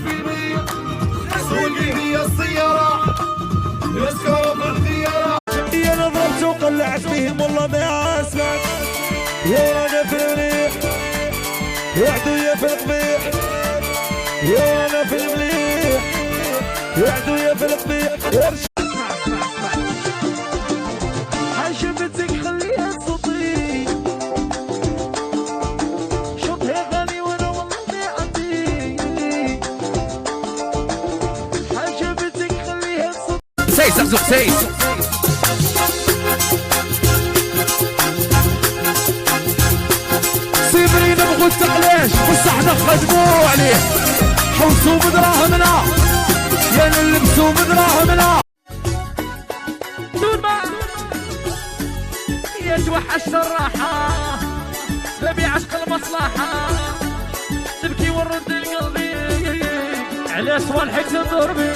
فيني سوقي هي السيارة يسكروا في الديارة. يا نضربت وقلعت بهم والله ما اسمعت. يا انا في المليح يا عدوية في القبيح. يا انا في المليح يا عدوية في القبيح. حشبتك خليها تصطي شطها غني وانا والله عندي. حشبتك خليها تصطي سيس زقزق سيس. سيبري نبغوا التقليش والصحن خدموا عليه. حوسوا بدراهمنا يا نلبسوا بدراهمنا. دون ما يتوحش الراحة نبي عشق المصلحة تبكي ورد القلبي على صوالحك تضربي.